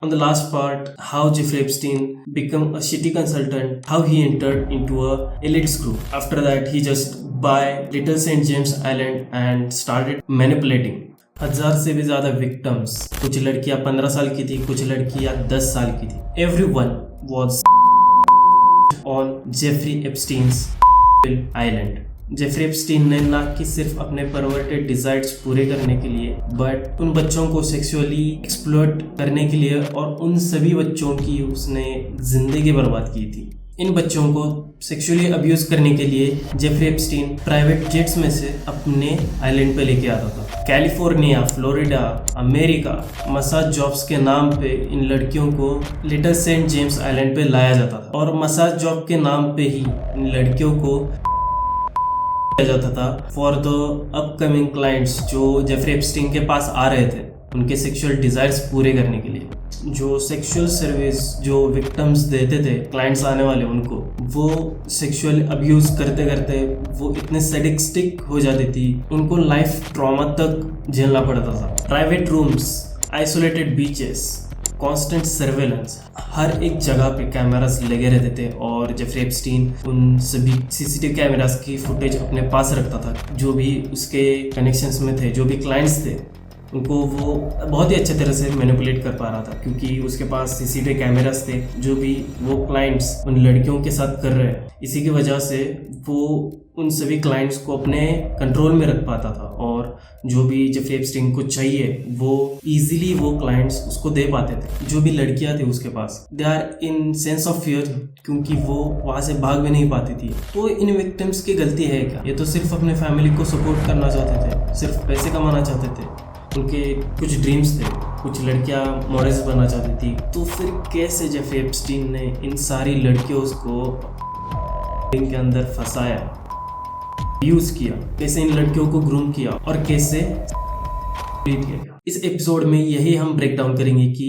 On the last part, how Jeffrey Epstein became a shitty consultant, how he entered into a elite group. After that, he just buy Little St. James Island and started manipulating. 1000 से भी ज्यादा victims, कुछ लड़कियां 15 साल की थी, कुछ लड़कियां 10 साल की थी. Everyone was on Jeffrey Epstein's island. Jeffrey Epstein ने ना कि सिर्फ अपने परवर्टेड डिजायर्स पूरे करने के लिए बट उन बच्चों को सेक्सुअली एक्सप्लॉइट करने के लिए और उन सभी बच्चों की उसने जिंदगी बर्बाद की थी. इन बच्चों को सेक्सुअली अब्यूज करने के लिए जेफरी एप्स्टीन प्राइवेट जेट्स में से अपने आइलैंड पे लेके आता था. California, Florida, America, massage jobs के नाम पे इन लड़कियों को लिटिल सेंट जेम्स आइलैंड पे लाया जाता था और मसाज जॉब के नाम पे ही इन लड़कियों को जाता था फॉर द अपकमिंग क्लाइंट्स जो जेफरी एप्स्टीन के पास आ रहे थे उनके सेक्सुअल डिजायर्स पूरे करने के लिए. जो सेक्सुअल सर्विस जो विक्टिम्स देते थे क्लाइंट्स आने वाले उनको, वो सेक्सुअल अब्यूज करते करते वो इतने सैडिस्टिक हो जाती थी, उनको लाइफ ट्रॉमा तक झेलना पड़ता था. Private rooms, isolated beaches, constant surveillance, हर एक जगह पे कैमरास लगे रहते थे और जेफरी एप्स्टीन उन सभी सीसीटीवी कैमरास की फुटेज अपने पास रखता था. जो भी उसके कनेक्शंस में थे, जो भी क्लाइंट्स थे, उनको वो बहुत ही अच्छे तरह से मैनिपुलेट कर पा रहा था क्योंकि उसके पास सीसीटीवी कैमरास थे. जो भी वो क्लाइंट्स उन लड़कियों के साथ कर रहे हैं, इसी की वजह से वो उन सभी क्लाइंट्स को अपने कंट्रोल में रख पाता था और जो भी जेफरी एप्स्टीन को चाहिए वो इजीली वो क्लाइंट्स उसको दे पाते थे. जो भी लड़कियां थी उसके पास, they are in sense of fear क्योंकि वो वहां से भाग भी नहीं पाती थी. तो इन विक्टिम्स की गलती है क्या? ये तो सिर्फ अपने फैमिली को सपोर्ट करना चाहते थे, सिर्फ पैसे कमाना चाहते थे, उनके कुछ ड्रीम्स थे, कुछ लड़कियां मॉडल्स बनना चाहती थी. तो फिर कैसे जेफरी एप्स्टीन ने इन सारी लड़कियों को के अंदर फंसाया, यूज किया, कैसे इन लड़कियों को ग्रूम किया और कैसे किया. इस एपिसोड में यही हम ब्रेक डाउन करेंगे कि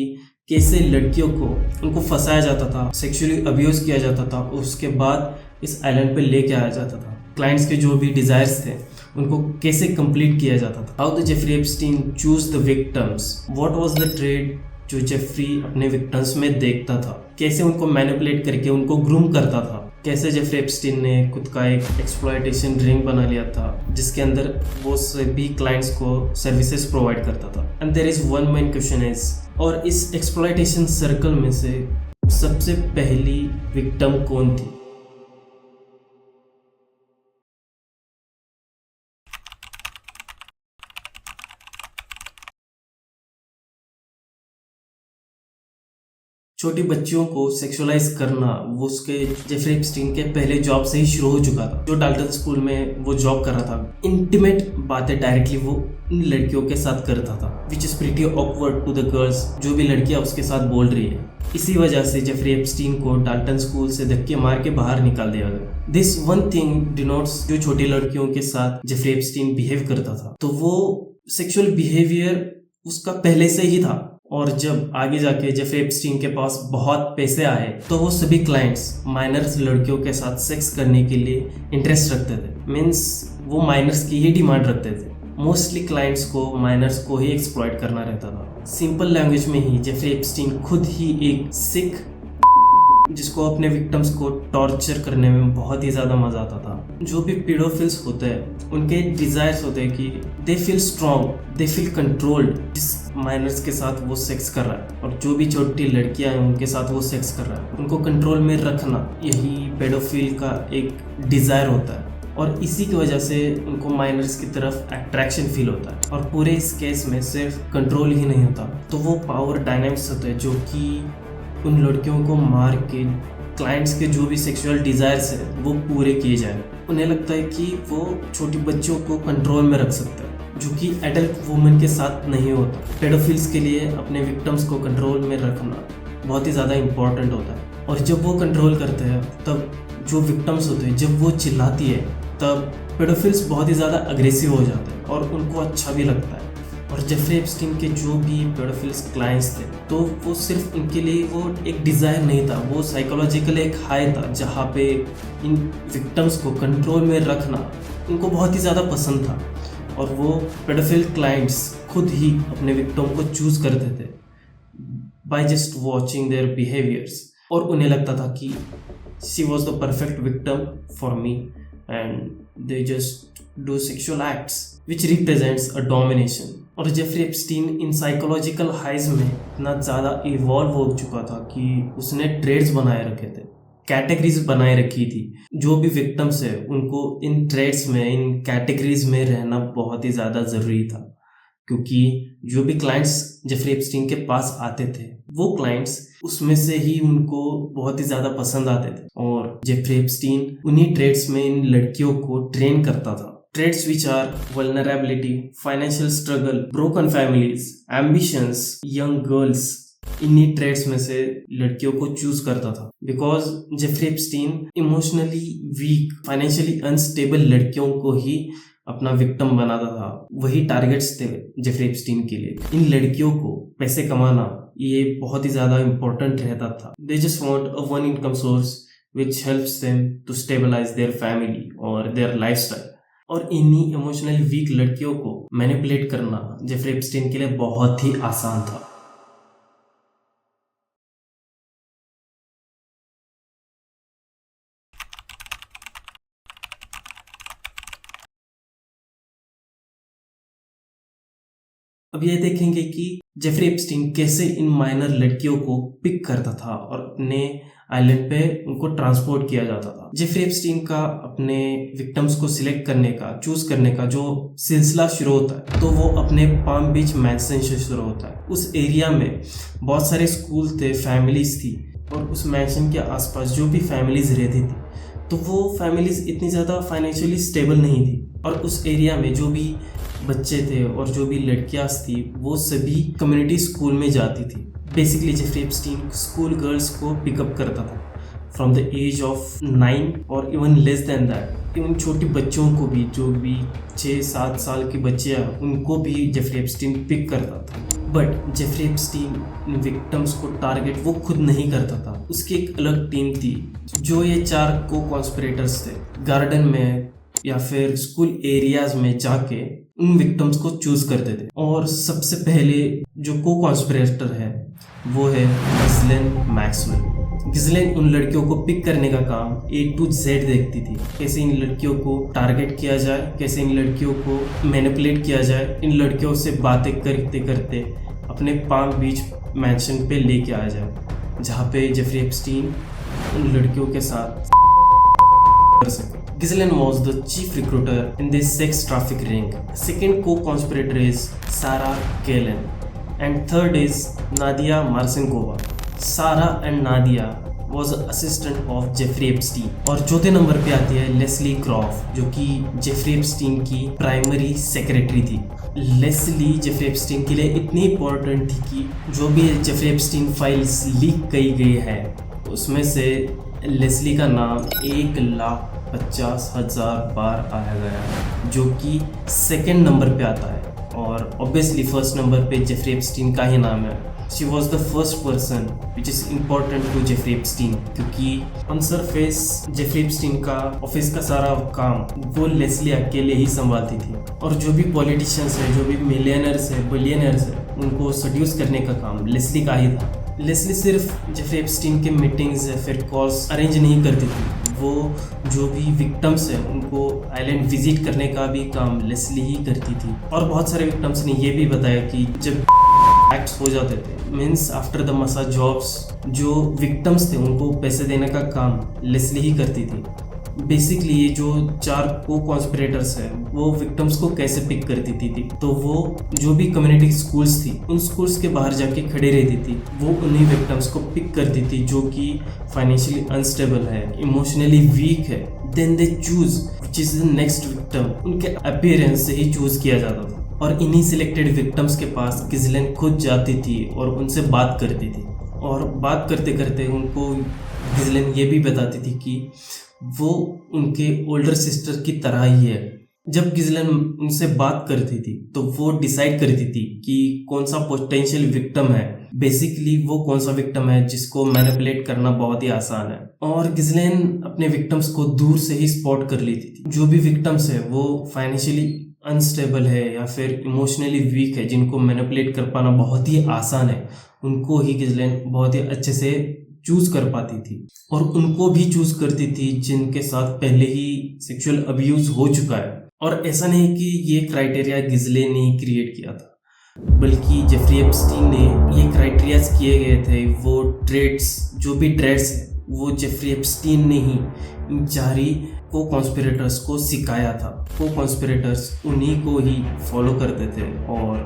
कैसे लड़कियों को उनको फंसाया जाता था, सेक्सुअली अब्यूज किया जाता था, उसके बाद इस आइलैंड पे लेके आया जाता था. क्लाइंट्स के जो भी डिजायर्स थे उनको कैसे कंप्लीट किया जाता था. How the Jeffrey Epstein choose the victims, what was the trade जो जेफरी अपने विक्टिम्स में देखता था, कैसे उनको मैनिपुलेट करके उनको ग्रूम करता था, कैसे जेफरी एप्स्टीन ने खुद का एक एक्सप्लॉयटेशन रिंग बना लिया था जिसके अंदर वो सभी क्लाइंट्स को सर्विसेज प्रोवाइड करता था. And there is one main question is, और इस एक्सप्लॉयटेशन सर्कल में से सबसे पहली विक्टिम कौन थी? छोटी बच्चियों को सेक्सुअलाइज करना वो उसके जेफरी एप्स्टीन के पहले जॉब से ही शुरू हो चुका था. जो डाल्टन स्कूल में वो जॉब कर रहा था, इंटीमेट बातें डायरेक्टली वो इन लड़कियों के साथ करता था, which is pretty awkward to the girls. जो भी लड़कियां उसके साथ बोल रही है, इसी वजह से जेफरी एप्स्टीन को डाल्टन स्कूल से धक्के मार के बाहर निकाल दिया गया. दिस वन थिंग डिनोट्स जो छोटी लड़कियों के साथ जेफरी एप्स्टीन बिहेव करता था, तो वो सेक्सुअल बिहेवियर उसका पहले से ही था. और जब आगे जाके जेफरी एप्स्टीन के पास बहुत पैसे आए तो वो सभी क्लाइंट्स माइनर्स लड़कियों के साथ सेक्स करने के लिए इंटरेस्ट रखते थे. मीन्स वो माइनर्स की ही डिमांड रखते थे. मोस्टली क्लाइंट्स को माइनर्स को ही एक्सप्लॉइट करना रहता था. सिंपल लैंग्वेज में ही जेफरी एप्स्टीन खुद ही एक सिक जिसको अपने विक्टिम्स को टॉर्चर करने में बहुत ही ज़्यादा मज़ा आता था. जो भी पीडोफिल्स होते हैं उनके डिज़ायर्स होते हैं कि they feel strong, they feel controlled जिस माइनर्स के साथ वो सेक्स कर रहा है, और जो भी छोटी लड़कियां हैं उनके साथ वो सेक्स कर रहा है, उनको कंट्रोल में रखना, यही पेडोफिल का एक डिज़ायर होता है. और इसी की वजह से उनको माइनर्स की तरफ अट्रैक्शन फील होता है. और पूरे इस केस में सिर्फ कंट्रोल ही नहीं होता, तो वो पावर डायनामिक्स होते हैं जो कि उन लड़कियों को मार के क्लाइंट्स के जो भी सेक्सुअल डिज़ायर्स है वो पूरे किए जाए. उन्हें लगता है कि वो छोटी बच्चियों को कंट्रोल में रख सकता है, जो कि एडल्ट वुमेन के साथ नहीं होता. पेडोफिल्स के लिए अपने विक्टिम्स को कंट्रोल में रखना बहुत ही ज़्यादा इम्पोर्टेंट होता है. और जब वो कंट्रोल करते हैं तब जो विक्टिम्स होते हैं, जब वो चिल्लाती है तब पेडोफिल्स बहुत ही ज़्यादा अग्रेसिव हो जाते हैं और उनको अच्छा भी लगता है. और जेफरी एप्स्टीन के जो भी पेडोफिल्स क्लाइंट्स थे, तो वो सिर्फ उनके लिए वो एक डिज़ायर नहीं था, वो साइकोलॉजिकल एक हाई था जहाँ पे इन विक्टिम्स को कंट्रोल में रखना उनको बहुत ही ज़्यादा पसंद था. और वो पेडोफिल क्लाइंट्स खुद ही अपने विक्टिम को चूज़ करते थे by just watching their behaviours, और उन्हें लगता था कि she was the perfect victim for me and they just do sexual acts which represents a domination. और Jeffrey Epstein in psychological highs में इतना ज़्यादा इवॉल्व हो चुका था कि उसने ट्रेड्स बनाए रखे थे, कैटेगरीज बनाए रखी थी। जो भी विक्टिम्स है उनको इन ट्रेड्स में, इन कैटेगरीज में रहना बहुत ही ज़्यादा ज़रूरी था, क्योंकि जो भी क्लाइंट्स जेफरी एप्स्टीन के पास आते थे वो क्लाइंट्स उसमें से ही उनको बहुत ही ज़्यादा पसंद आते थे। और जेफरी एप्स्टीन उन्हीं ट्रेड्स में इन लड़कियों को ट्रेन करता था। Traits which are vulnerability, financial struggle, broken families, ambitions, young girls, इन्हीं ट्रेड्स में से लड़कियों को चूज करता था। Because Jeffrey Epstein emotionally weak, financially unstable लड़कियों को ही अपना विक्टिम बनाता था। वही टारगेट्स थे जेफरी एप्स्टीन के लिए। इन लड़कियों को पैसे कमाना ये बहुत ही ज्यादा इंपॉर्टेंट रहता था। They just want a one income source which helps them to stabilize their family और देयर लाइफस्टाइल। और इन्हीं इमोशनली वीक लड़कियों को मैनिपुलेट करना जेफरी एप्स्टीन के लिए बहुत ही आसान था। अब ये देखेंगे कि जेफरी एप्स्टीन कैसे इन माइनर लड़कियों को पिक करता था और अपने आइलैंड पे उनको ट्रांसपोर्ट किया जाता था। जेफरी एप्स्टीन का अपने विक्टिम्स को सिलेक्ट करने का, चूज करने का जो सिलसिला शुरू होता है तो वो अपने पाम बीच मैंशन से शुरू होता है। उस एरिया में बहुत सारे स्कूल थे, फैमिलीज थी, और उस मैंशन के आसपास जो भी फैमिलीज रहती थी तो वो फैमिलीज इतनी ज़्यादा फाइनेंशियली स्टेबल नहीं थी। और उस एरिया में जो भी बच्चे थे और जो भी लड़कियां थी वो सभी कम्युनिटी स्कूल में जाती थी। Basically Jeffrey Epstein school girls को पिकअप करता था फ्रॉम द एज ऑफ 9 और even less than that. Even छोटे बच्चों को भी, जो भी 6-7 साल के बच्चे हैं उनको भी जेफरी एप्स्टीन पिक करता था। बट जेफरी एप्स्टीन विक्टिम्स को टारगेट वो खुद नहीं करता था। उसकी एक अलग टीम थी जो ये 4 को कॉन्स्पिरेटर्स थे, गार्डन में या फिर स्कूल एरियाज में जाके उन विक्टिम्स को चूज करते थे। और सबसे पहले जो को कॉन्स्पिरेटर है वो है गिस्लेन मैक्सवेल। गिस्लेन उन लड़कियों को पिक करने का काम A to Z देखती थी। कैसे इन लड़कियों को टारगेट किया जाए, कैसे इन लड़कियों को मैनिपुलेट किया जाए, इन लड़कियों से बातें करते करते अपने पाम बीच मैंशन पे लेके आया जाए, जहाँ पे जेफरी एप्स्टीन उन लड़कियों के साथ कर सके। Ghislaine was the chief recruiter in this sex traffic ring. Second co-conspirator is Sarah Kalen, and third is Nadia Marcinkova. Sarah and Nadia was an assistant of Jeffrey Epstein. और चौथे number पे आती है लेस्ली क्रॉफ, जो कि Jeffrey Epstein की primary secretary थी। Leslie Jeffrey Epstein के लिए इतनी इंपॉर्टेंट थी कि जो भी जेफरी एप्स्टीन फाइल्स लीक की गई है उसमें से लेस्ली का नाम 1,50,000 बार आया गया, जो कि सेकंड नंबर पे आता है। और ऑब्वियसली फर्स्ट नंबर पे जेफरी एप्स्टीन का ही नाम है। She was the first person which is important to Jeffrey Epstein, क्योंकि ऑन सरफेस जेफरी एप्स्टीन का ऑफिस का सारा काम वो लेस्ली अकेले ही संभालती थी। और जो भी पॉलिटिशियंस है, जो भी मिलियनर्स है, बिलियनर्स है, उनको सड्यूस करने का काम लेस्ली का ही था। लेस्ली सिर्फ जेफरी एप्स्टीन के मीटिंग्स या फिर कॉल्स अरेंज नहीं करती थी, वो जो भी विक्टिम्स हैं उनको आइलैंड विजिट करने का भी काम लेस्ली ही करती थी। और बहुत सारे विक्टिम्स ने ये भी बताया कि जब एक्ट्स हो जाते थे, means after the massage jobs, जो विक्टिम्स थे उनको पैसे देने का काम लेस्ली ही करती थी। बेसिकली ये जो 4 को कॉन्स्पिरेटर्स है वो विक्टिम्स को कैसे पिक करती थी, तो वो जो भी कम्युनिटी स्कूल्स थी उन स्कूल्स के बाहर जाके खड़े रहती थी, वो उन्हीं विक्टिम्स को पिक करती थी जो कि फाइनेंशियली अनस्टेबल है, इमोशनली वीक है। Then they choose which is the next victim, उनके अपीयरेंस से ही चूज किया जाता था। और इन्हीं सिलेक्टेड विक्टिम्स के पास गिस्लेन खुद जाती थी और उनसे बात करती थी। और बात करते करते उनको गिस्लेन ये भी बताती थी कि वो उनके ओल्डर सिस्टर की तरह ही है। जब गिस्लेन उनसे बात करती थी तो वो डिसाइड करती थी कि कौन सा पोटेंशियल विक्टिम है, बेसिकली वो कौन सा विक्टिम है जिसको मैनिपुलेट करना बहुत ही आसान है। और गिस्लेन अपने विक्टिम्स को दूर से ही स्पॉट कर लेती थी। जो भी विक्टिम्स है वो फाइनेंशियली अनस्टेबल है या फिर इमोशनली वीक है, जिनको मैनिपुलेट कर पाना बहुत ही आसान है, उनको ही गिजलेन बहुत ही अच्छे से चूज कर पाती थी, और उनको भी चूज करती थी जिनके साथ पहले ही सेक्सुअल अब्यूज हो चुका है। और ऐसा नहीं कि ये क्राइटेरिया गिजलेन ने ही क्रिएट किया था, बल्कि जेफरी एप्स्टीन ने ये क्राइटेरियाज किए गए थे, वो ट्रेड्स जो भी ट्रेड्स है वो जेफरी एप्स्टीन ने ही इन चार को कॉन्स्पिरेटर्स को सिखाया था। को कॉन्स्पिरेटर्स उन्हीं को ही फॉलो करते थे और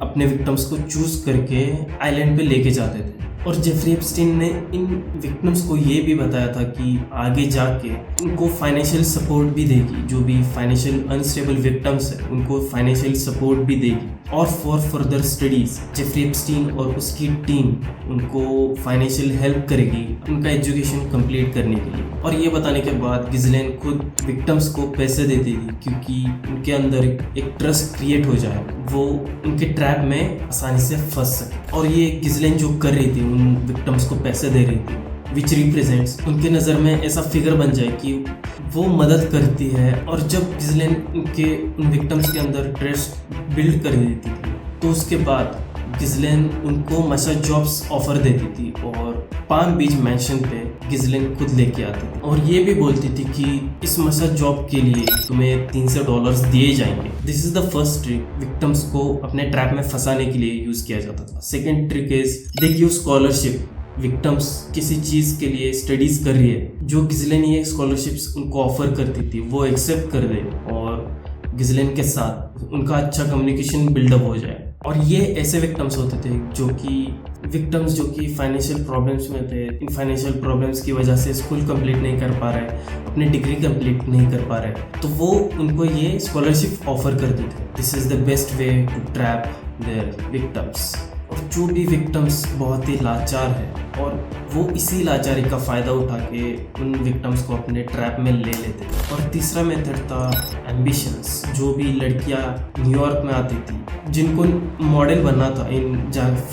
अपने विक्टिम्स को चूज करके आइलैंड पे लेके जाते थे। और जेफरी एप्स्टीन ने इन विक्टिम्स को ये भी बताया था कि आगे जाके उनको फाइनेंशियल सपोर्ट भी देगी, जो भी फाइनेंशियल अनस्टेबल विक्टिम्स है उनको फाइनेंशियल सपोर्ट भी देगी। और for further studies Jeffrey Epstein और उसकी टीम उनको फाइनेंशियल हेल्प करेगी उनका एजुकेशन कंप्लीट करने के लिए। और ये बताने के बाद गिजलेन खुद विक्टिम्स को पैसे देती थी, क्योंकि उनके अंदर एक ट्रस्ट क्रिएट हो जाए, वो उनके ट्रैप में आसानी से फंस सके। और ये गिजलेन जो कर रही थी, उन विक्टिम्स को पैसे दे रही थी, विच रिप्रेजेंट्स उनके नज़र में ऐसा फिगर बन जाए कि वो मदद करती है। और जब गिजलेन उन विक्टिम्स के अंदर ट्रस्ट बिल्ड कर देती थी, तो उसके बाद गिजलेन उनको मसाज जॉब्स ऑफर देती थी और पाम बीच मैंशन पे गिजलेन खुद लेके आती थी, और ये भी बोलती थी कि इस मसाज जॉब के लिए तुम्हें $300 दिए जाएंगे। This is the first trick victims को अपने ट्रैप में फंसाने के लिए यूज किया जाता था। Second trick is they give scholarship. Victims किसी चीज़ के लिए स्टडीज कर रही है, जो गिजलेन ये स्कॉलरशिप्स उनको ऑफर करती थी वो एक्सेप्ट कर दे और गिजलेन के साथ उनका अच्छा कम्युनिकेशन बिल्डअप हो जाए। और ये ऐसे विक्टिम्स होते थे जो कि फाइनेंशियल प्रॉब्लम्स में थे। इन फाइनेंशियल प्रॉब्लम्स की वजह से स्कूल कंप्लीट नहीं कर पा रहे, अपनी डिग्री कंप्लीट नहीं कर पा रहे, तो वो उनको ये स्कॉलरशिप ऑफर करते थे। This is the best way to trap their victims. और जो भी विक्टिम्स बहुत ही लाचार है और वो इसी लाचारी का फ़ायदा उठा के उन विक्टिम्स को अपने ट्रैप में ले लेते थे। और तीसरा मेथड था एम्बिशंस। जो भी लड़कियां न्यूयॉर्क में आती थी, जिनको मॉडल बनना था,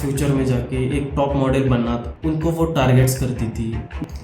फ्यूचर में जाके एक टॉप मॉडल बनना था, उनको वो टारगेट्स करती थी।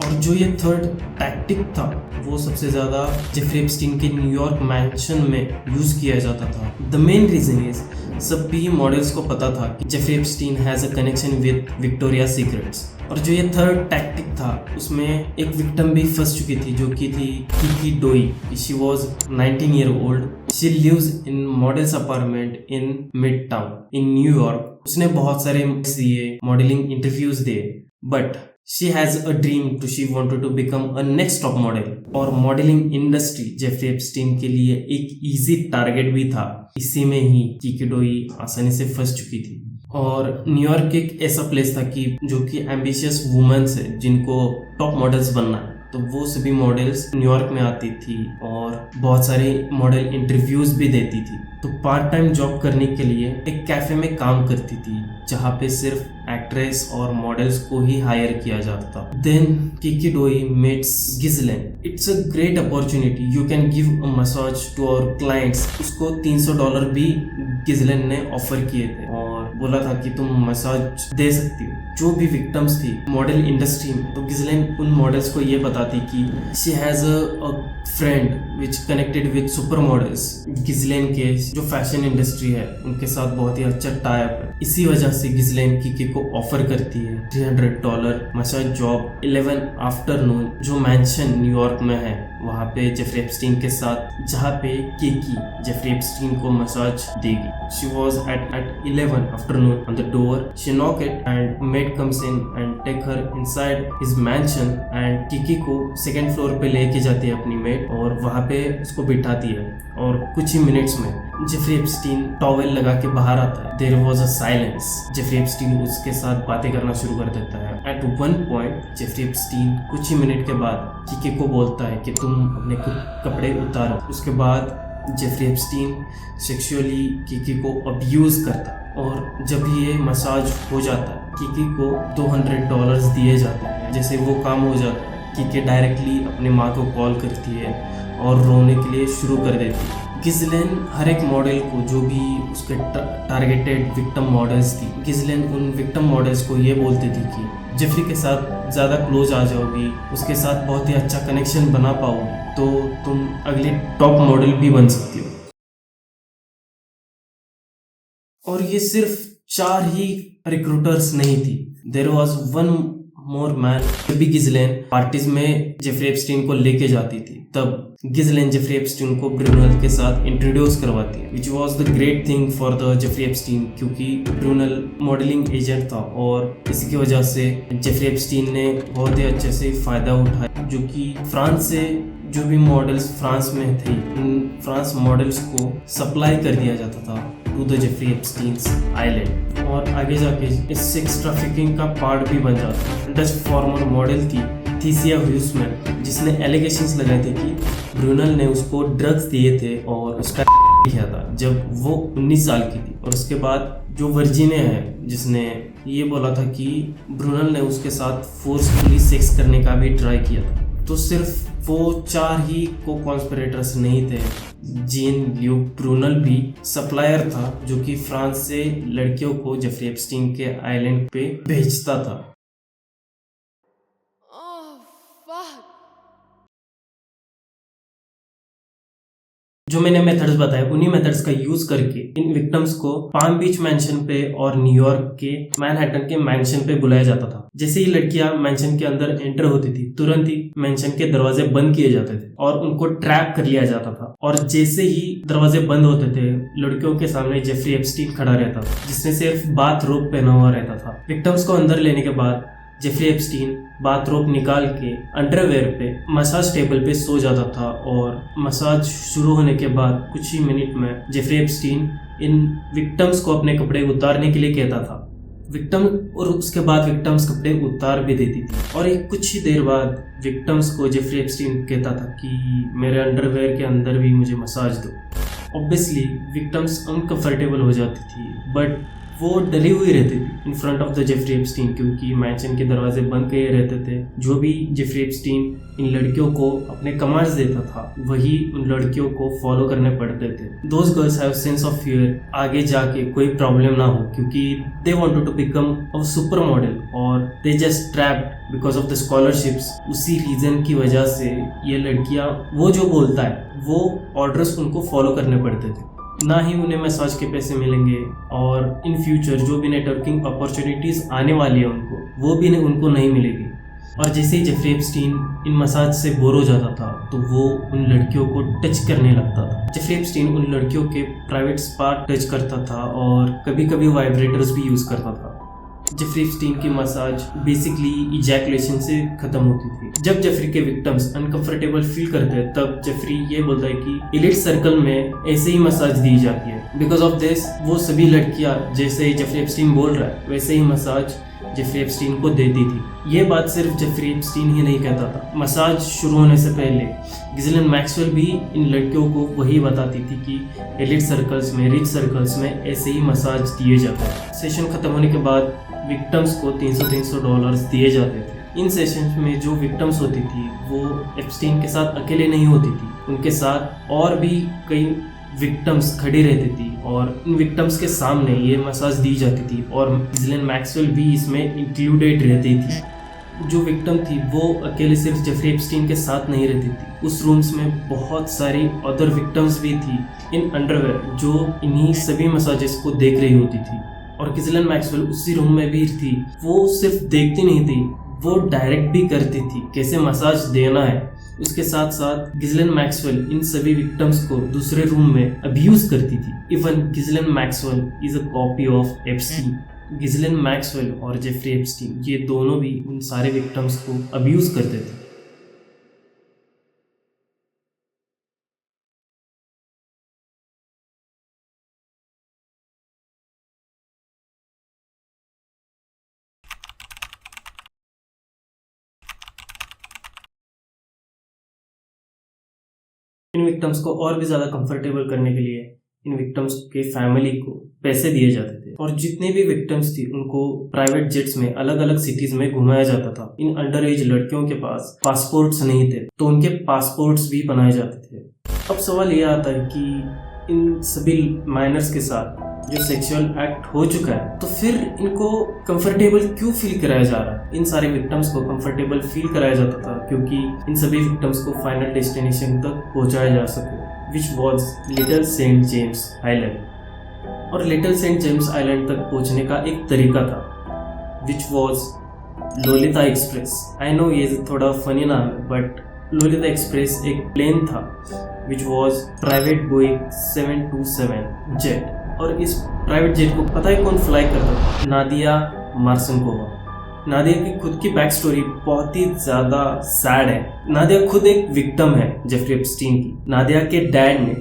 और जो ये थर्ड टैक्टिक था वो सबसे ज़्यादा जेफरी एप्स्टीन के न्यूयॉर्क मैंशन में यूज़ किया जाता था। द मेन रीज़न इज सभी मॉडल्स को पता था कि Jeffrey Epstein has a connection with Victoria Secrets. और जो ये थर्ड टैक्टिक था उसमें एक विक्टिम भी फंस चुकी थी, जो कि थी Kiki Doe. She was 19 year old. She lives in models apartment in midtown in New York. उसने बहुत सारे दिए, मॉडलिंग इंटरव्यूज दिए, but she has a dream to she wanted to become a next top model। और modelling industry Jeffrey Epstein के लिए एक easy target भी था। इसी में ही किकी डोई आसानी से फंस चुकी थी। और न्यूयॉर्क एक ऐसा प्लेस था कि जो कि एम्बिशियस वुमेन्स है जिनको टॉप मॉडल्स बनना है, तो वो सभी मॉडल्स न्यूयॉर्क में आती थी और बहुत सारे मॉडल इंटरव्यूज भी देती थी। तो पार्ट टाइम जॉब करने के लिए एक कैफे में काम करती थी, जहाँ पे सिर्फ एक्ट्रेस और मॉडल्स को ही हायर किया जाता था। Then Kiki Doe meets Ghislaine. It's a great opportunity, you can give a massage to our clients. उसको $300 भी गिजलेन ने ऑफर किए थे और बोला था कि तुम मसाज दे सकती हो जो भी विक्टिम्स थी मॉडल इंडस्ट्री में। तो गिजलेन उन मॉडल्स को ये बताती कि she has a friend which connected with super models. Ghislaine के जो फैशन इंडस्ट्री है उनके साथ बहुत ही अच्छा टाइप है। इसी वजह से गिजलेन किकी को ऑफर करती है $300 मसाज जॉब 11 आफ्टरनून, जो मैंशन न्यूयॉर्क में है वहाँ पे जेफरी एप्स्टीन के साथ, जहाँ पे किकी जेफरी एप्स्टीन को मसाज देगी। She was at 11 afternoon on the door. She knocked it and maid comes in and take her inside his mansion and Kiki को सेकेंड फ्लोर पे लेके जाती है अपनी मेड और वहाँ पे उसको बिठाती है। और कुछ ही मिनट्स में जेफरी एप्स्टीन टॉवेल लगा के बाहर आता है। There was a silence. Jeffrey Epstein उसके साथ बातें करना शुरू कर देता है। At one point Jeffrey Epstein कुछ ही मिनट के बाद किकी को बोलता है कि तुम अपने कपड़े उतारो। उसके बाद जेफरी एप्स्टीन सेक्सुअली किकी को अब्यूज करता है और जब ये मसाज हो जाता है किकी को $200 दिए जाते हैं। जैसे वो काम हो जाता है किकी डायरेक्टली अपनी माँ को कॉल करती है और रोने के लिए शुरू कर देती है। गिजलेन हर एक मॉडल को, जो भी उसके टारगेटेड विक्टिम मॉडल्स थी, गिजलेन उन विक्टिम मॉडल्स को ये बोलती थी कि जेफरी के साथ ज़्यादा क्लोज आ जाओगी, उसके साथ बहुत ही अच्छा कनेक्शन बना पाओगी तो तुम अगले टॉप मॉडल भी बन सकती हो। और ये सिर्फ 4 ही रिक्रूटर्स नहीं थी। There was one more man. जब भी गिजलेन पार्टीज में जेफरी एप्स्टीन को लेके जाती थी, तब गिजलेन जेफरी एप्स्टीन को ब्रूनल के साथ इंट्रोड्यूस करवाती है, which was the great thing for the Jeffrey Epstein, क्योंकि ब्रूनल मॉडलिंग एजेंट था और इसी की वजह से जेफरी एप्स्टीन ने बहुत ही अच्छे से फायदा उठाया, जो कि फ्रांस से जो भी मॉडल्स फ्रांस में थे, उन फ्रांस मॉडल्स को सप्लाई कर दिया जाता था टू द जेफरी एप्स्टीन्स आइलैंड, और आगे जाके इस सेक्स ट्रैफिकिंग का पार्ट भी बन जाता है। डच फॉर्मर मॉडल थी थीसिया ह्यूसमैन, जिसने एलिगेशंस लगाए थे कि ब्रूनल ने उसको ड्रग्स दिए थे और उसका किया था जब वो 19 साल की थी। और उसके बाद जो वर्जिने है, जिसने ये बोला था कि ब्रूनल ने उसके साथ फोर्सफुली सेक्स करने का भी ट्राई किया था। तो सिर्फ वो 4 ही को कॉन्स्पिरेटर्स नहीं थे, जीन ल्यूक ब्रूनल भी सप्लायर था, जो कि फ्रांस से लड़कियों को जेफरी एप्स्टीन के आइलैंड पे भेजता था। जो मैंने मेथड्स बताए, उन्हीं मेथड्स का यूज करके इन विक्टिम्स को पाम बीच मैंशन पे और न्यूयॉर्क के मैनहट्टन के मैंशन पे बुलाया जाता था। जैसे ही लड़कियां मैंशन के अंदर एंटर होती थी, तुरंत ही मैंशन के दरवाजे बंद किए जाते थे और उनको ट्रैप कर लिया जाता था। और जैसे ही दरवाजे बंद होते थे, लड़कियों के सामने जेफरी एप्स्टीन खड़ा रहता था, जिसने सिर्फ बाथ रोब पहना हुआ रहता था। विक्टिम्स को अंदर लेने के बाद जेफरी एप्स्टीन बाथरोब निकाल के अंडरवेयर पे मसाज टेबल पे सो जाता था, और मसाज शुरू होने के बाद कुछ ही मिनट में जेफरी एप्स्टीन इन विक्टिम्स को अपने कपड़े उतारने के लिए कहता था विक्टिम, और उसके बाद विक्टिम्स कपड़े उतार भी देती थी। और एक कुछ ही देर बाद विक्टिम्स को जेफरी एप्स्टीन कहता था कि मेरे अंडरवेयर के अंदर भी मुझे मसाज दो। ऑब्वियसली विक्टिम्स अनकंफर्टेबल हो जाती थी, बट वो डरी हुई रहती थी in front of the Jeffrey Epstein, क्योंकि मैंशन के दरवाजे बंद किए रहते थे। जो भी जेफरी एप्स्टीन इन लड़कियों को अपने कमांड्स देता था, वही उन लड़कियों को फॉलो करने पड़ते थे। Those girls have sense of fear, आगे जाके कोई प्रॉब्लम ना हो, क्योंकि they wanted to become a super model और they just trapped because of the scholarships. उसी रीजन की वजह से ये लड़कियां, वो जो बोलता है वो ऑर्डर्स उनको फॉलो करने पड़ते थे। ना ही उन्हें मसाज के पैसे मिलेंगे, और इन फ्यूचर जो भी नेटवर्किंग अपॉर्चुनिटीज आने वाली है उनको, वो भी उनको नहीं मिलेगी। और जैसे ही जेफरी एप्स्टीन इन मसाज से बोर हो जाता था, तो वो उन लड़कियों को टच करने लगता था। जेफरी एप्स्टीन उन लड़कियों के प्राइवेट स्पॉट टच करता था और कभी कभी वाइब्रेटर्स भी यूज करता था। जेफरी एप्स्टीन की मसाज बेसिकली इजैकुलेशन से खत्म होती थी। जब जेफरी के विक्टिम्स अनकंफर्टेबल फील करते हैं, तब जेफरी ये बोलता है कि एलिट सर्कल में ऐसे ही मसाज दी जाती है। बिकॉज ऑफ दिस वो सभी लड़कियां जैसे जेफरी एप्स्टीन बोल रहा है वैसे ही मसाज जेफरी एप्स्टीन को देती थी। ये बात सिर्फ जेफरी एप्स्टीन ही नहीं कहता था। मसाज शुरू होने से पहले गिज़लेन मैक्सवेल भी इन लड़कियों को वही बताती थी कि एलिट सर्कल्स में, रिच सर्कल्स में ऐसे ही मसाज दिए जाते हैं। सेशन खत्म होने के बाद विक्टिम्स को $300 दिए जाते थे। इन सेशंस में जो विक्टिम्स होती थी वो एप्स्टीन के साथ अकेले नहीं होती थी, उनके साथ और भी कई विक्टिम्स खड़ी रहती थी, और इन विक्टिम्स के सामने ये मसाज दी जाती थी, और गिज़लेन मैक्सवेल भी इसमें इंक्लूडेड रहती थी। जो विक्टिम थी वो अकेले सिर्फ जेफरी एप्स्टीन के साथ नहीं रहती थी, उस रूम्स में बहुत सारी अदर विक्टिम्स भी थी इन अंडरवेयर, जो इन्हीं सभी मसाजेस को देख रही होती थी। और गिज़लेन मैक्सवेल उसी रूम में भी थी। वो सिर्फ देखती नहीं थी, वो डायरेक्ट भी करती थी कैसे मसाज देना है। उसके साथ साथ गिज़लेन मैक्सवेल इन सभी विक्टिम्स को दूसरे रूम में अब्यूज करती थी। Even Ghislaine Maxwell is a copy of Epstein. Ghislaine Maxwell और जेफरी एप्स्टीन ये दोनों भी उन सारे विक्टिम्स को अब्यूज करते थे। इन विक्टिम्स को और भी ज़्यादा कंफर्टेबल करने के लिए इन विक्टिम्स के फैमिली को पैसे दिए जाते थे, और जितने भी विक्टिम्स थी उनको प्राइवेट जेट्स में अलग अलग सिटीज में घुमाया जाता था। इन अंडर एज लड़कियों के पास पासपोर्ट्स नहीं थे, तो उनके पासपोर्ट्स भी बनाए जाते थे। अब सवाल ये आता है कि इन सभी माइनर्स के साथ जो सेक्सुअल एक्ट हो चुका है, तो फिर इनको कंफर्टेबल क्यों फील कराया जा रहा है? इन सारे विक्टिम्स को कंफर्टेबल फील कराया जाता था क्योंकि इन सभी विक्टिम्स को फाइनल डेस्टिनेशन तक पहुंचाया जा सके, which was Little Saint James Island. और लिटिल सेंट जेम्स आइलैंड तक पहुंचने का एक तरीका था, which was Lolita Express. I know ये थोड़ा फनी नाम है, बट लोलिता एक्सप्रेस एक प्लेन था which was private Boeing 727 jet. और इस प्राइवेट जेट को पता है कौन फ्लाई करता था? नादिया मार्सिन्कोवा। नादिया की खुद की बैक स्टोरी बहुत ही ज्यादा सैड है। नादिया खुद एक विक्टिम है जेफरी एप्स्टीन की। नादिया के डैड ने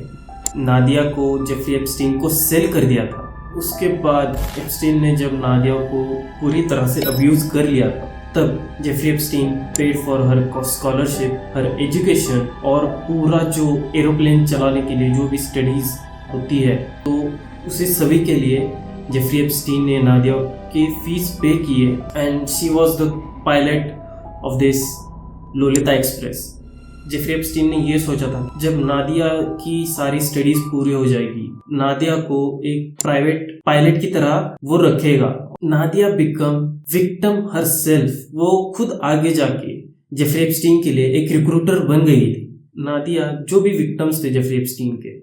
नादिया को जेफरी एप्स्टीन को सेल कर दिया था। उसके बाद एप्स्टीन ने जब नादिया को पूरी तरह से अब्यूज कर लिया था, तब Jeffrey Epstein paid for her scholarship, her education और पूरा जो एरोप्लेन चलाने के लिए जो भी स्टडीज होती है, तो उसे सभी के लिए जेफरी एप्स्टीन ने नादिया की फीस पे किए and she was the pilot of this Lolita Express. Jeffrey Epstein ने ये सोचा था जब नादिया की सारी स्टडीज पूरी हो जाएगी, नादिया को एक प्राइवेट पायलट की तरह वो रखेगा। Nadia become victim herself. वो खुद आगे जाके जेफरी एप्स्टीन के लिए एक रिक्रूटर बन गई थी। नादिया जो भी विक्टिम्स थे जेफरी एप्स्टीन के,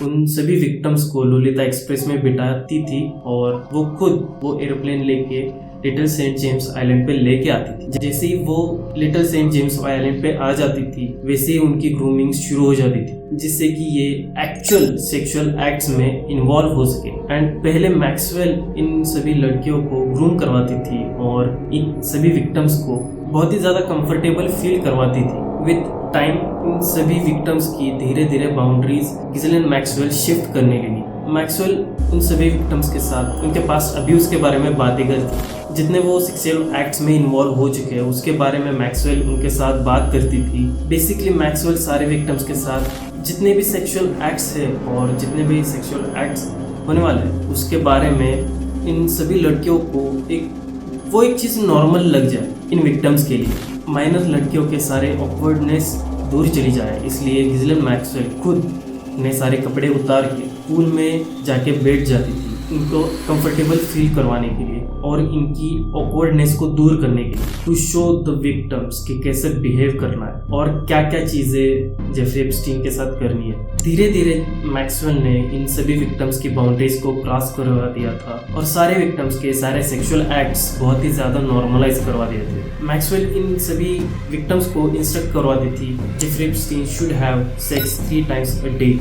उन सभी विक्टिम्स को लोलिता एक्सप्रेस में बिठाती थी और वो खुद वो एरोप्लेन लेके लिटिल सेंट जेम्स आइलैंड पे लेके आती थी। जैसे ही वो लिटिल सेंट जेम्स आइलैंड पे आ जाती थी, वैसे ही उनकी ग्रूमिंग शुरू हो जाती थी, जिससे कि ये एक्चुअल सेक्सुअल एक्ट्स में इन्वॉल्व हो सके। एंड पहले मैक्सवेल इन सभी लड़कियों को ग्रूम करवाती थी और इन सभी विक्टिम्स को बहुत ही ज्यादा कंफर्टेबल फील करवाती थी। विद टाइम इन सभी विक्टिम्स की धीरे धीरे बाउंड्रीज गिज़लेन मैक्सवेल शिफ्ट करने लगी। मैक्सवेल उन सभी विक्टिम्स के साथ उनके पास अब्यूज के बारे में बातें करती, जितने वो सेक्सुअल एक्ट्स में इन्वॉल्व हो चुके हैं उसके बारे में मैक्सवेल उनके साथ बात करती थी। बेसिकली मैक्सवेल सारे विक्टिम्स के साथ जितने भी सेक्सुअल एक्ट्स है और जितने भी सेक्सुअल एक्ट्स होने वाले हैं उसके बारे में इन सभी लड़कियों को एक चीज़ नॉर्मल लग जाए इन विक्टिम्स के लिए। माइनर लड़कियों के सारे ऑकवर्डनेस दूर चली जाए, इसलिए गिज़लेन मैक्सवेल खुद अपने सारे कपड़े उतार के पूल में जाके बैठ जाती थी, इनको कंफर्टेबल फील करवाने के लिए और इनकी ऑकवर्डनेस को दूर करने के लिए, टू शो द विक्टिम्स कि कैसे बिहेव करना है और क्या क्या चीज़ें जेफरी एप्स्टीन के साथ करनी है। धीरे धीरे मैक्सवेल ने इन सभी विक्टिम्स की बाउंड्रीज को क्रॉस करवा दिया था और सारे विक्टिम्स के सारे सेक्सुअल एक्ट्स बहुत ही ज़्यादा नॉर्मलाइज करवा दिए थे। मैक्सवेल इन सभी विक्टिम्स को इंस्ट्रक्ट करवाती थी Jeffrey Epstein should have sex 3 times a day।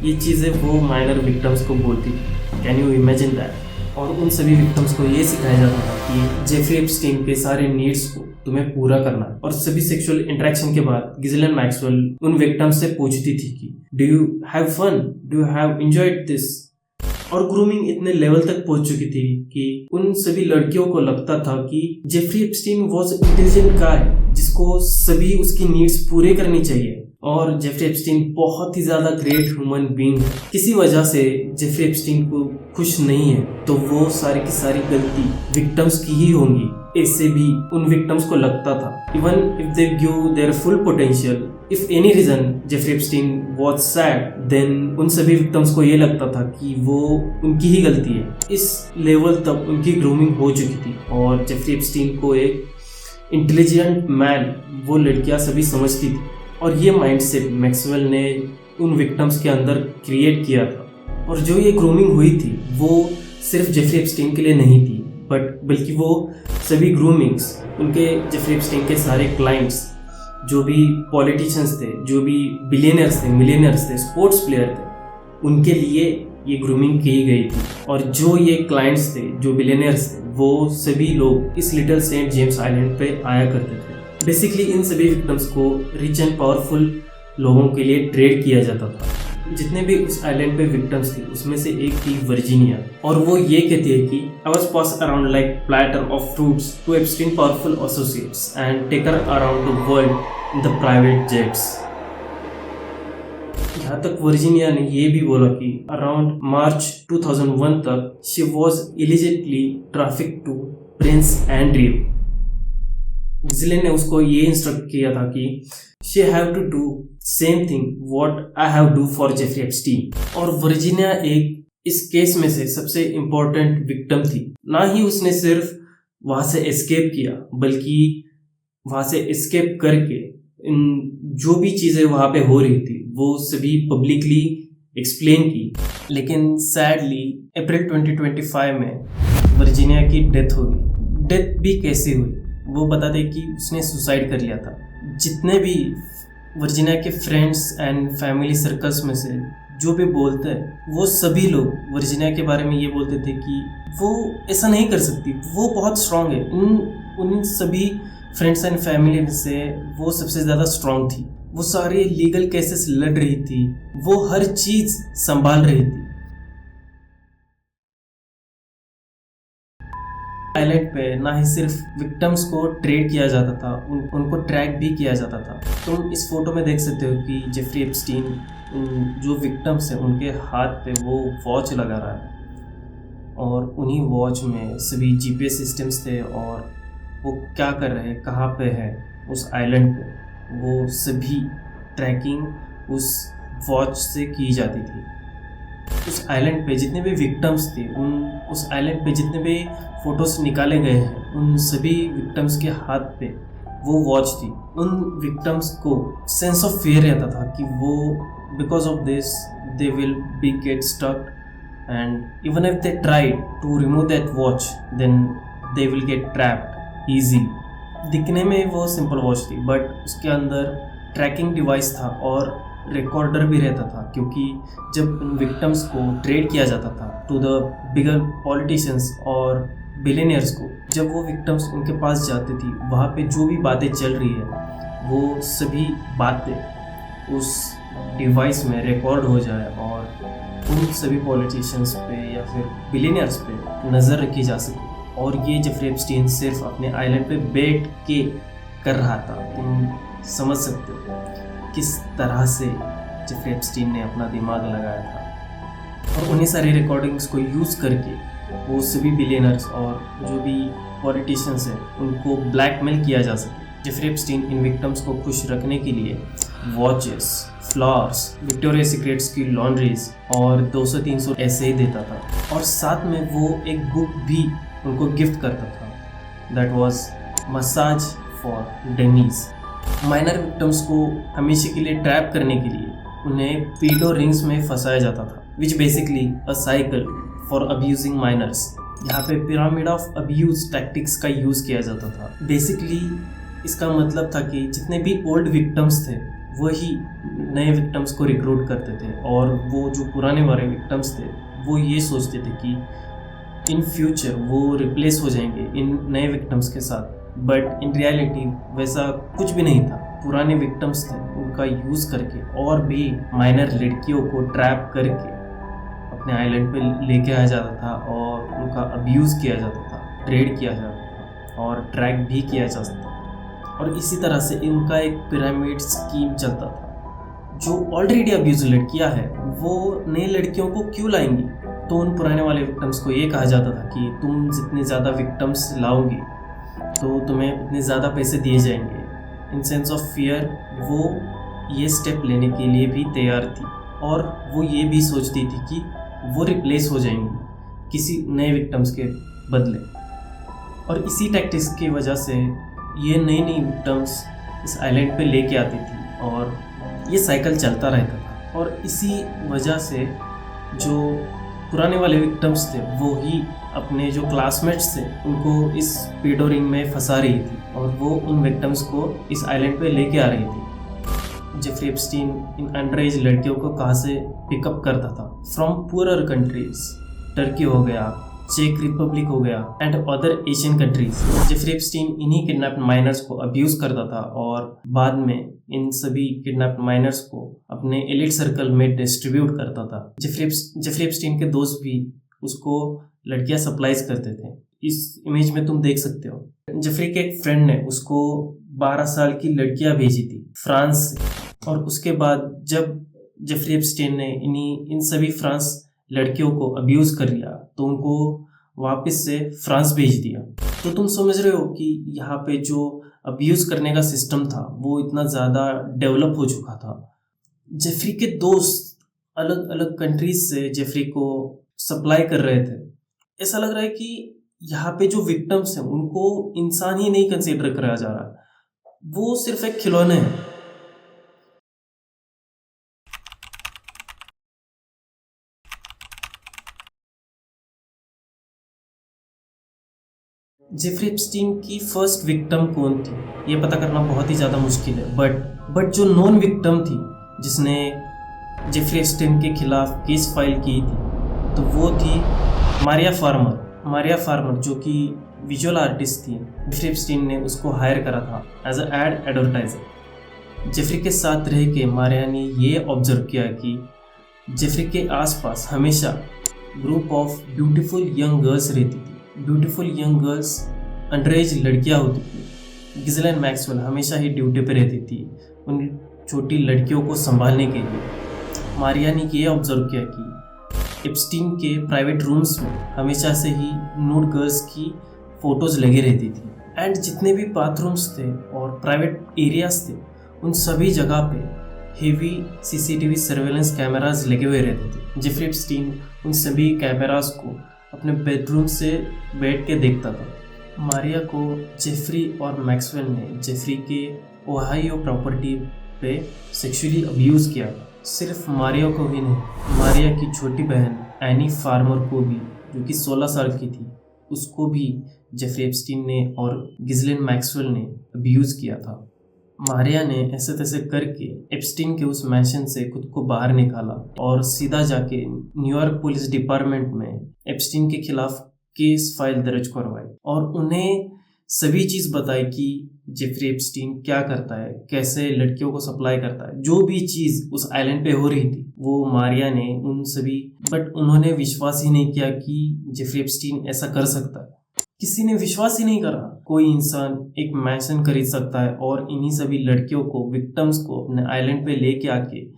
ये चीज़ें वो माइनर विक्टिम्स को बोलती थी। Can you imagine that? और उन सभी विक्टिम्स को ये सिखाया जाता था कि जेफरी एप्स्टीन के सारे नीड्स को तुम्हें पूरा करना है। और सभी सेक्सुअल इंटरेक्शन के बाद गिज़लेन मैक्सवेल उन विक्टिम्स से पूछती थी कि do you have fun, do you have enjoyed this. और ग्रूमिंग इतने लेवल तक पहुंच चुकी थी कि उन सभी लड़कियों को लगता था कि Jeffrey Epstein was intelligent guy जिसको सभी उसकी नीड्स पूरे करनी चाहिए और जेफरी एप्स्टीन बहुत ही ज्यादा ग्रेट ह्यूमन बीइंग है। किसी वजह से जेफरी एप्स्टीन को खुश नहीं है तो वो सारी की सारी गलती विक्टिम्स की ही होंगी, ऐसे भी उन विक्टिम्स को लगता था। Even if they give their full potential, if any reason Jeffrey Epstein was sad, then उन सभी विक्टिम्स को ये लगता था कि वो उनकी ही गलती है। इस लेवल तक उनकी ग्रूमिंग हो चुकी थी और जेफरी एप्स्टीन को एक इंटेलिजेंट मैन वो लड़कियां सभी समझती थी और ये माइंडसेट मैक्सवेल ने उन विक्टिम्स के अंदर क्रिएट किया था। और जो ये ग्रूमिंग हुई थी वो सिर्फ जेफरी एप्स्टीन के लिए नहीं थी, बल्कि वो सभी ग्रूमिंग्स उनके जेफरी एप्स्टीन के सारे क्लाइंट्स, जो भी पॉलिटिशियंस थे, जो भी बिलियनर्स थे, मिलियनर्स थे, स्पोर्ट्स प्लेयर थे, उनके लिए ये ग्रूमिंग की गई थी। और जो ये क्लाइंट्स थे, जो बिलियनर्स थे, वो सभी लोग इस लिटिल सेंट जेम्स आइलैंड पे आया करते थे। बेसिकली इन सभी विक्टिम्स को रिच एंड पावरफुल लोगों के लिए ट्रेड किया जाता था। जितने भी उस आइलैंड पे विक्टिम्स थे उसमें से एक थी वर्जीनिया, और वो ये कहती है कि I was pass around like platter of fruits to Epstein powerful associates and take her around the world in the private jets. यहाँ तक वर्जीनिया ने ये भी बोला कि अराउंड मार्च 2001 तक she was illegally traffic to prince Andrew. Ghislaine ने उसको ये इंस्ट्रक्ट किया था कि she have to do same thing what I have do for Jeffrey Epstein. और वर्जीनिया एक इस केस में से सबसे इम्पोर्टेंट विक्टिम थी। ना ही उसने सिर्फ वहां से एस्केप किया, बल्कि वहां से एस्केप करके इन जो भी चीजें वहां पे हो रही थी वो सभी पब्लिकली एक्सप्लेन की। लेकिन सैडली अप्रैल 2025 में वर्जीनिया की डेथ हो गई। डेथ भी कैसे हुई वो बता दें कि उसने सुसाइड कर लिया था। जितने भी वर्जीनिया के फ्रेंड्स एंड फैमिली सर्कल्स में से जो भी बोलते हैं वो सभी लोग वर्जीनिया के बारे में ये बोलते थे कि वो ऐसा नहीं कर सकती, वो बहुत स्ट्रांग है। उन सभी फ्रेंड्स एंड फैमिली में से वो सबसे ज़्यादा स्ट्रांग थी। वो सारे लीगल केसेस लड़ रही थी, वो हर चीज़ संभाल रही थी। आइलैंड पे ना ही सिर्फ विक्टिम्स को ट्रेड किया जाता था, उनको ट्रैक भी किया जाता था। तुम इस फोटो में देख सकते हो कि जेफरी एप्स्टीन जो विक्टिम्स हैं उनके हाथ पे वो वॉच लगा रहा है और उन्हीं वॉच में सभी जीपीएस सिस्टम्स थे और वो क्या कर रहे हैं, कहाँ पे है उस आइलैंड पे, वो सभी ट्रैकिंग उस वॉच से की जाती थी। उस आइलैंड पे जितने भी विक्टिम्स थे उस आइलैंड पे जितने भी फ़ोटोज़ निकाले गए हैं उन सभी विक्टिम्स के हाथ पे वो वॉच थी। उन विक्टिम्स को सेंस ऑफ फियर रहता था कि वो because of this they will be get stuck and even if they try to remove that watch then they will get trapped easily. दिखने में वो सिंपल वॉच थी बट उसके अंदर ट्रैकिंग डिवाइस था और रिकॉर्डर भी रहता था, क्योंकि जब उन विक्टिम्स को ट्रेड किया जाता था टू द बिगर पॉलिटिशियंस और बिलियनियर्स को, जब वो विक्टिम्स उनके पास जाती थी वहाँ पे जो भी बातें चल रही है वो सभी बातें उस डिवाइस में रिकॉर्ड हो जाए और उन सभी पॉलिटिशियंस पे या फिर बिलियनियर्स पे नज़र रखी जा सके। और ये जेफरी एप्स्टीन सिर्फ अपने आइलैंड पे बैठ के कर रहा था। तुम समझ सकते हो किस तरह से जेफरी एप्स्टीन ने अपना दिमाग लगाया था। और उन्हीं सारी रिकॉर्डिंग्स को यूज़ करके वो सभी बिलियनर्स और जो भी पॉलिटिशियंस हैं उनको ब्लैकमेल किया जा सके। जेफरी एप्स्टीन इन विक्टिम्स को खुश रखने के लिए वॉचेस, फ्लावर्स, विक्टोरिया सीक्रेट्स की लॉन्ड्रीज और 200-300 ऐसे ही देता था और साथ में वो एक बुक भी उनको गिफ्ट करता था, that was massage for dummies. Minor victims को हमेशा के लिए ट्रैप करने के लिए उन्हें पीडो रिंग्स में फंसाया जाता था, which basically a cycle for abusing minors. यहाँ पे पिरामिड ऑफ अब्यूज टैक्टिक्स का यूज़ किया जाता था। बेसिकली इसका मतलब था कि जितने भी ओल्ड विक्टिम्स थे वही नए विक्टिम्स को रिक्रूट करते थे और वो जो पुराने वाले विक्टिम्स थे वो ये सोचते थे कि इन फ्यूचर वो रिप्लेस हो जाएंगे इन नए विक्टिम्स के साथ। बट इन रियलिटी वैसा कुछ भी नहीं था। पुराने विक्टिम्स थे उनका यूज़ करके और भी माइनर लड़कियों को ट्रैप करके अपने आइलैंड पे लेके आया जाता था और उनका अब्यूज़ किया जाता था, ट्रेड किया जाता था और ट्रैक भी किया जा सकता था। और इसी तरह से इनका एक पिरामिड स्कीम चलता था। जो ऑलरेडी अब्यूज लड़कियां हैं वो नई लड़कियों को क्यों लाएंगी, तो उन पुराने वाले विक्टिम्स को ये कहा जाता था कि तुम जितने ज़्यादा विक्टिम्स लाओगे तो तुम्हें उतने ज़्यादा पैसे दिए जाएंगे। इन सेंस ऑफ फियर वो ये स्टेप लेने के लिए भी तैयार थी और वो ये भी सोचती थी कि वो रिप्लेस हो जाएंगी किसी नए विक्टिम्स के बदले। और इसी टैक्टिक्स की वजह से ये नई नई विक्टिम्स इस आइलैंड पे लेके आती थी और ये साइकिल चलता रहता था। और इसी वजह से जो पुराने वाले विक्टिम्स थे वो ही अपने जो क्लासमेट्स थे उनको इस पीडो रिंग में फंसा रही थी और वो उन विक्टिम्स को इस आइलैंड पे लेके आ रही थी। जेफरी एप्स्टीन इन अंडर एज लड़कियों को कहाँ से पिकअप करता था, फ्रॉम पुअरर कंट्रीज, टर्की हो गया, चेक रिपब्लिक हो गया and other Asian countries. Jeffrey Epstein इन्हीं किडनैप्ड माइनर्स को अब्यूज करता था और बाद में इन सभी किडनैप्ड माइनर्स को अपने एलिट सर्कल में डिस्ट्रीब्यूट करता था। जेफरी एप्स्टीन के दोस्त भी उसको लड़कियां सप्लाईज करते थे। इस इमेज में तुम देख सकते हो जेफरी के एक फ्रेंड ने उसको 12 साल की लड़कियां भेजी थी फ्रांस से। और उसके बाद जब जेफरी एप्स्टीन ने इन सभी फ्रांस लड़कियों को अब्यूज कर लिया तो उनको वापस से फ्रांस भेज दिया। तो तुम समझ रहे हो कि यहाँ पे जो अब्यूज करने का सिस्टम था वो इतना ज़्यादा डेवलप हो चुका था। जेफरी के दोस्त अलग अलग कंट्रीज से जेफरी को सप्लाई कर रहे थे। ऐसा लग रहा है कि यहाँ पे जो विक्टिम्स हैं उनको इंसान ही नहीं कंसीडर करा जा रहा, वो सिर्फ एक खिलौने हैं। जेफरी एप्स्टीन की फर्स्ट विक्टिम कौन थी ये पता करना बहुत ही ज़्यादा मुश्किल है, बट जो नॉन विक्टिम थी जिसने जेफरी एप्स्टीन के खिलाफ केस फाइल की थी, तो वो थी मारिया फार्मर जो कि विजुअल आर्टिस्ट थी। जेफरी एप्स्टीन ने उसको हायर करा था as a ad advertiser. Jeffrey के साथ रह के मारिया ने ये ऑब्जर्व किया कि जेफरी के आसपास हमेशा group of beautiful young girls रहती थी। Beautiful young girls under as लड़कियाँ होती थी। गिज़लेन मैक्सवेल हमेशा ही ड्यूटी पे रहती थी उन छोटी लड़कियों को संभालने के लिए। मारिया ने ये ऑब्जर्व किया कि एप्स्टीन के प्राइवेट रूम्स में हमेशा से ही नूड गर्ल्स की फ़ोटोज़ लगी रहती थी, एंड जितने भी बाथरूम्स थे और प्राइवेट एरियाज थे उन सभी जगह पे हेवी सीसीटीवी सर्वेलेंस कैमरास लगे हुए रहते थे। जेफरी एप्स्टीन उन सभी कैमरास को अपने बेडरूम से बैठ के देखता था। मारिया को जेफरी और मैक्सवेल ने जेफरी के ओहायो प्रॉपर्टी पे सेक्सुअली अब्यूज़ किया था। सिर्फ मारिया को ही नहीं, मारिया की छोटी बहन एनी फार्मर को भी, जो कि 16 साल की थी, उसको भी जेफरी एप्स्टीन ने और गिज़लेन मैक्सवेल ने अब्यूज़ किया था। मारिया ने ऐसे तैसे करके एप्स्टीन के उस मैंशन से खुद को बाहर निकाला और सीधा जाके न्यूयॉर्क पुलिस डिपार्टमेंट में एप्स्टीन के खिलाफ केस फाइल दर्ज करवाई और उन्हें सभी चीज़ बताई कि जेफरी एप्स्टीन क्या करता है, कैसे लड़कियों को सप्लाई करता है, जो भी चीज़ उस आइलैंड पे हो रही थी वो मारिया ने उन सभी, बट उन्होंने विश्वास ही नहीं किया कि जेफरी एप्स्टीन ऐसा कर सकता है। किसी ने विश्वास ही नहीं करा कोई इंसान एक मैंशन खरीद सकता है और इन्हीं सभी लड़कियों को, विक्टिम्स को अपने आइलैंड पे लेके आके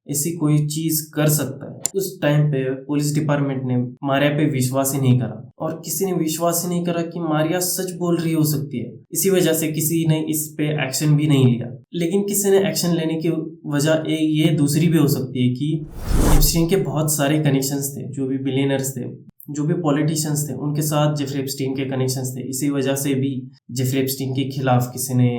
ऐसी कोई चीज़ कर सकता है। उस टाइम पे पुलिस डिपार्टमेंट ने मारिया पे विश्वास ही नहीं करा और किसी ने विश्वास ही नहीं करा कि मारिया सच बोल रही हो सकती है। इसी वजह से किसी ने इस पे एक्शन भी नहीं लिया। लेकिन किसी ने एक्शन लेने की वजह ये दूसरी भी हो सकती है कि एप्स्टीन के बहुत सारे कनेक्शंस थे, जो भी बिलियनर्स थे, जो भी पॉलिटिशियंस थे, उनके साथ जेफरी एप्स्टीन के कनेक्शंस थे। इसी वजह से भी जेफरी एप्स्टीन के खिलाफ किसी ने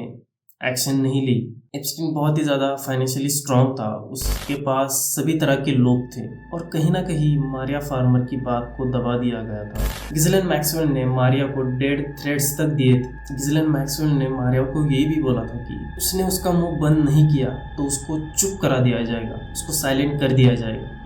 एक्शन नहीं ली। एप्स्टीन बहुत ही ज़्यादा फाइनेंशियली स्ट्रॉन्ग था, उसके पास सभी तरह के लोग थे और कहीं ना कहीं मारिया फार्मर की बात को दबा दिया गया था। गिज़लेन मैक्सवेल ने मारिया को डेड थ्रेट्स तक दिए थे। गिज़लेन मैक्सवेल ने मारिया को ये भी बोला था कि उसने उसका मुंह बंद नहीं किया तो उसको चुप करा दिया जाएगा, उसको साइलेंट कर दिया जाएगा।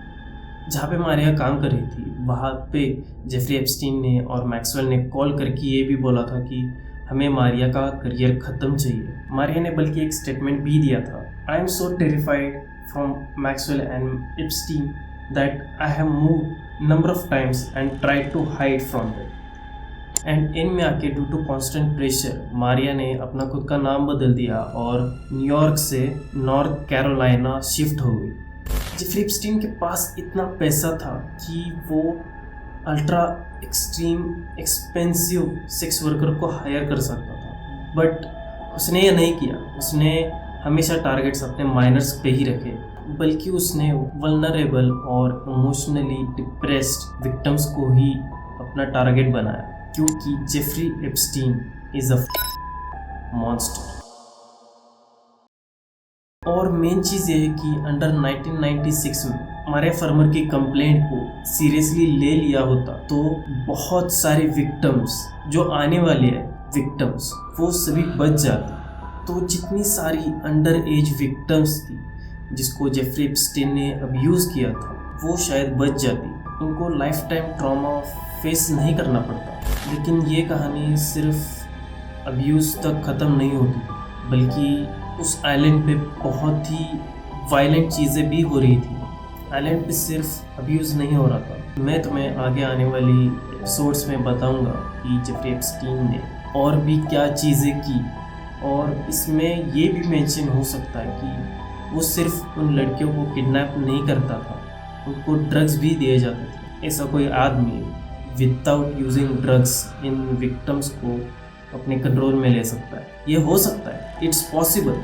जहाँ पे मारिया काम कर रही थी वहाँ पे जेफरी एप्स्टीन ने और मैक्सवेल ने कॉल करके ये भी बोला था कि हमें मारिया का करियर ख़त्म चाहिए। मारिया ने बल्कि एक स्टेटमेंट भी दिया था, I am so terrified from Maxwell and Epstein that I have moved number of times and tried to hide from them. And इन में आके due to constant pressure Maria ने अपना खुद का नाम बदल दिया और न्यूयॉर्क से नॉर्थ कैरोलिना शिफ्ट हो गई। जेफरी एप्स्टीन के पास इतना पैसा था कि वो ultra extreme expensive sex worker को हायर कर सकता था, बट उसने ये नहीं किया। उसने हमेशा टारगेट्स अपने माइनर्स पे ही रखे, बल्कि उसने वल्नरेबल और इमोशनली डिप्रेस्ड विक्टिम्स को ही अपना टारगेट बनाया, क्योंकि Jeffrey Epstein is a monster. और मेन चीज़ ये है कि अंडर 1996 में मारिया फार्मर की कंप्लेंट को सीरियसली ले लिया होता तो बहुत सारे विक्टिम्स जो आने वाले हैं विक्टिम्स वो सभी बच जाते। तो जितनी सारी अंडर एज विक्टिम्स थी जिसको जेफरी एप्स्टीन ने अब्यूज़ किया था वो शायद बच जाती, उनको लाइफ टाइम ट्रॉमा फेस नहीं करना पड़ता। लेकिन ये कहानी सिर्फ अब्यूज़ तक ख़त्म नहीं होती, बल्कि उस आइलैंड पे बहुत ही वायलेंट चीज़ें भी हो रही थी। आइलैंड पे सिर्फ अब्यूज़ नहीं हो रहा था। मैं तुम्हें आगे आने वाली एपिसोड्स में बताऊंगा कि जेफरी एप्स्टीन ने और भी क्या चीज़ें की, और इसमें ये भी मेंशन हो सकता है कि वो सिर्फ उन लड़कियों को किडनैप नहीं करता था, उनको ड्रग्स भी दिए जाते थे। ऐसा कोई आदमी without using drugs in victims को अपने कंट्रोल में ले सकता है। ये हो सकता है, इट्स पॉसिबल।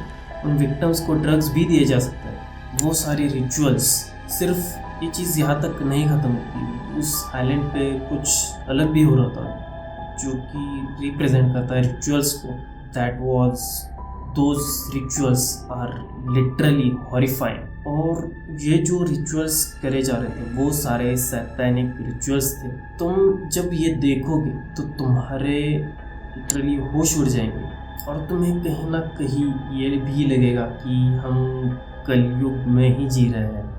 उन विक्टिम्स को ड्रग्स भी दिए जा सकते हैं। वो सारी रिचुअल्स, सिर्फ ये चीज़ यहाँ तक नहीं ख़त्म होती। उस आइलैंड पे कुछ अलग भी हो रहा था जो कि रिप्रेजेंट करता है रिचुअल्स को। That was those rituals are literally horrifying. और ये जो रिचुअल्स करे जा रहे थे वो सारे सैतानिक रिचुअल्स थे। तुम जब ये देखोगे तो तुम्हारे लिटरली होश उड़ जाएंगे और तुम्हें कहीं ना कहीं ये भी लगेगा कि हम कलयुग में ही जी रहे हैं।